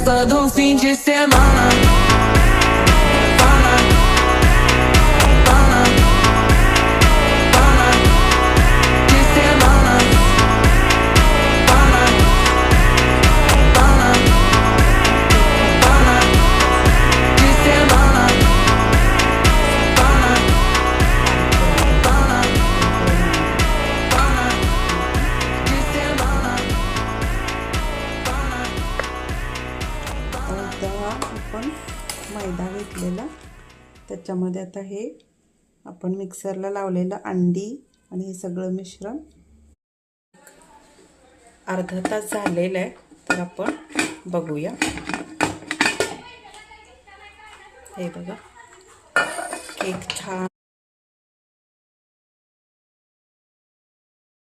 festa do fim de semana. आपण मैदा घेतलेला त्याच्यामध्ये आता हे आपण मिक्सरला लावलेलं अंडी आणि हे सगळं मिश्रण अर्धा तास झालेलं आहे, तर आपण बघूया. हे बघा केक छान